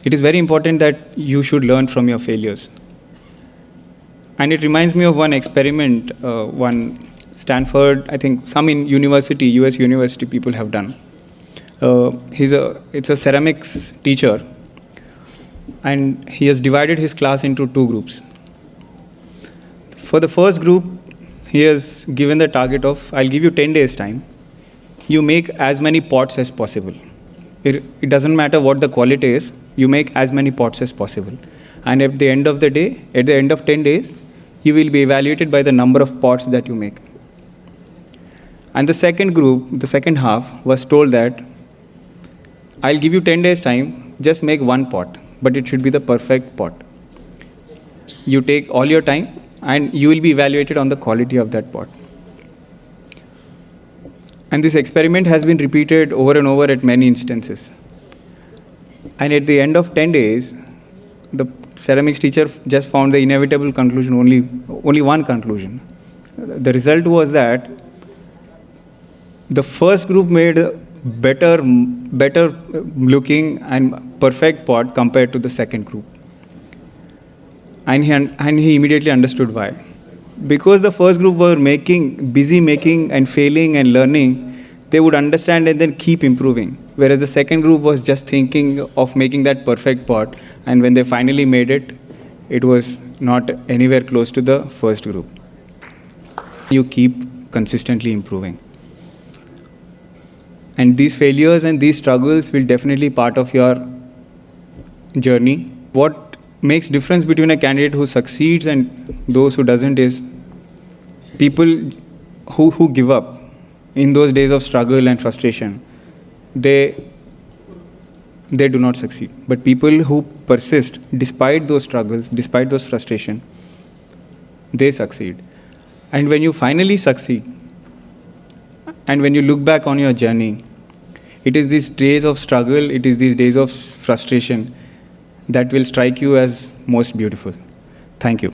it is very important that you should learn from your failures. And it reminds me of one experiment, one Stanford, I think some in university, US university people have done. It's a ceramics teacher, and he has divided his class into two groups. For the first group, he has given the target of, I'll give you 10 days time. You make as many pots as possible. It doesn't matter what the quality is, you make as many pots as possible. And at the end of the day, at the end of 10 days, you will be evaluated by the number of pots that you make. And the second group, the second half, was told that I'll give you 10 days time, just make one pot, but it should be the perfect pot. You take all your time and you will be evaluated on the quality of that pot. And this experiment has been repeated over and over at many instances. And at the end of 10 days, the ceramics teacher just found the inevitable conclusion, only one conclusion. The result was that the first group made a better looking and perfect pot compared to the second group. And he immediately understood why. Because the first group were busy making and failing and learning, they would understand and then keep improving. Whereas the second group was just thinking of making that perfect pot, and when they finally made it, it was not anywhere close to the first group. You keep consistently improving. And these failures and these struggles will definitely be part of your journey. What makes difference between a candidate who succeeds and those who doesn't is people who give up in those days of struggle and frustration, they do not succeed. But people who persist despite those struggles, despite those frustration, they succeed. And when you finally succeed, and when you look back on your journey, it is these days of struggle, it is these days of frustration that will strike you as most beautiful. Thank you.